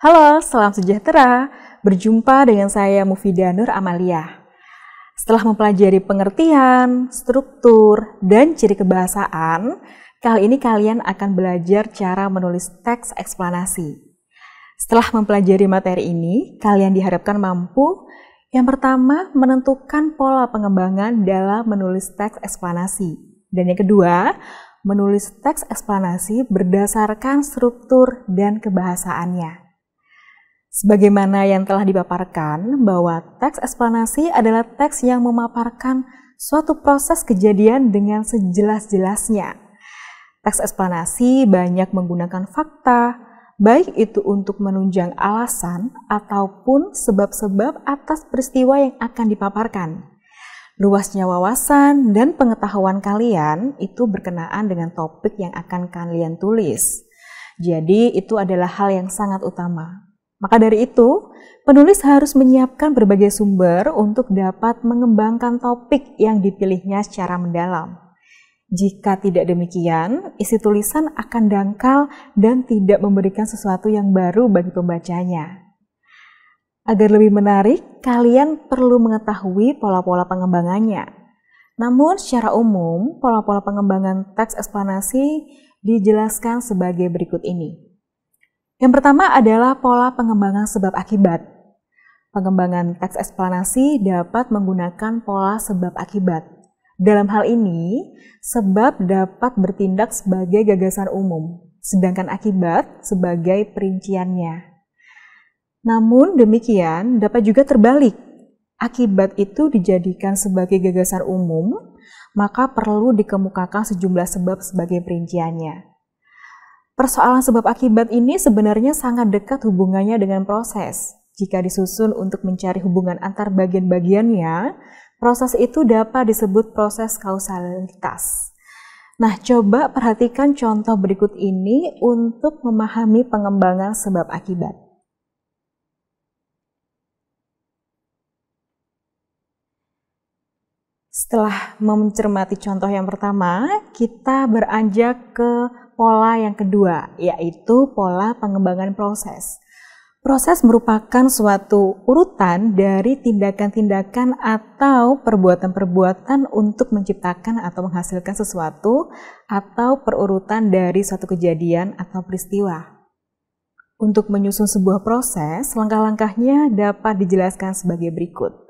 Halo, salam sejahtera. Berjumpa dengan saya Mufidah Nur Amalia. Setelah mempelajari pengertian, struktur, dan ciri kebahasaan, kali ini kalian akan belajar cara menulis teks eksplanasi. Setelah mempelajari materi ini, kalian diharapkan mampu yang pertama menentukan pola pengembangan dalam menulis teks eksplanasi. Dan yang kedua, menulis teks eksplanasi berdasarkan struktur dan kebahasaannya. Sebagaimana yang telah dipaparkan bahwa teks eksplanasi adalah teks yang memaparkan suatu proses kejadian dengan sejelas-jelasnya. Teks eksplanasi banyak menggunakan fakta, baik itu untuk menunjang alasan ataupun sebab-sebab atas peristiwa yang akan dipaparkan. Luasnya wawasan dan pengetahuan kalian itu berkenaan dengan topik yang akan kalian tulis. Jadi itu adalah hal yang sangat utama. Maka dari itu, penulis harus menyiapkan berbagai sumber untuk dapat mengembangkan topik yang dipilihnya secara mendalam. Jika tidak demikian, isi tulisan akan dangkal dan tidak memberikan sesuatu yang baru bagi pembacanya. Agar lebih menarik, kalian perlu mengetahui pola-pola pengembangannya. Namun secara umum, pola-pola pengembangan teks eksplanasi dijelaskan sebagai berikut ini. Yang pertama adalah pola pengembangan sebab akibat. Pengembangan teks eksplanasi dapat menggunakan pola sebab akibat. Dalam hal ini, sebab dapat bertindak sebagai gagasan umum, sedangkan akibat sebagai perinciannya. Namun demikian dapat juga terbalik. Akibat itu dijadikan sebagai gagasan umum, maka perlu dikemukakan sejumlah sebab sebagai perinciannya. Persoalan sebab akibat ini sebenarnya sangat dekat hubungannya dengan proses. Jika disusun untuk mencari hubungan antar bagian-bagiannya, proses itu dapat disebut proses kausalitas. Nah, coba perhatikan contoh berikut ini untuk memahami pengembangan sebab akibat. Setelah mencermati contoh yang pertama, kita beranjak ke pola yang kedua, yaitu pola pengembangan proses. Proses merupakan suatu urutan dari tindakan-tindakan atau perbuatan-perbuatan untuk menciptakan atau menghasilkan sesuatu atau perurutan dari suatu kejadian atau peristiwa. Untuk menyusun sebuah proses, langkah-langkahnya dapat dijelaskan sebagai berikut.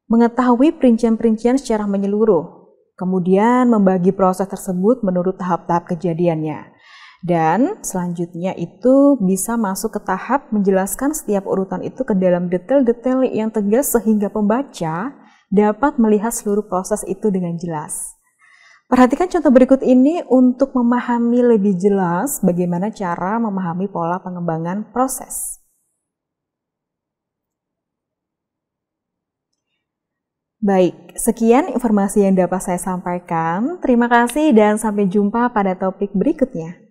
Mengetahui perincian-perincian secara menyeluruh, kemudian membagi proses tersebut menurut tahap-tahap kejadiannya. Dan selanjutnya itu bisa masuk ke tahap menjelaskan setiap urutan itu ke dalam detail-detail yang tegas sehingga pembaca dapat melihat seluruh proses itu dengan jelas. Perhatikan contoh berikut ini untuk memahami lebih jelas bagaimana cara memahami pola pengembangan proses. Baik, sekian informasi yang dapat saya sampaikan. Terima kasih dan sampai jumpa pada topik berikutnya.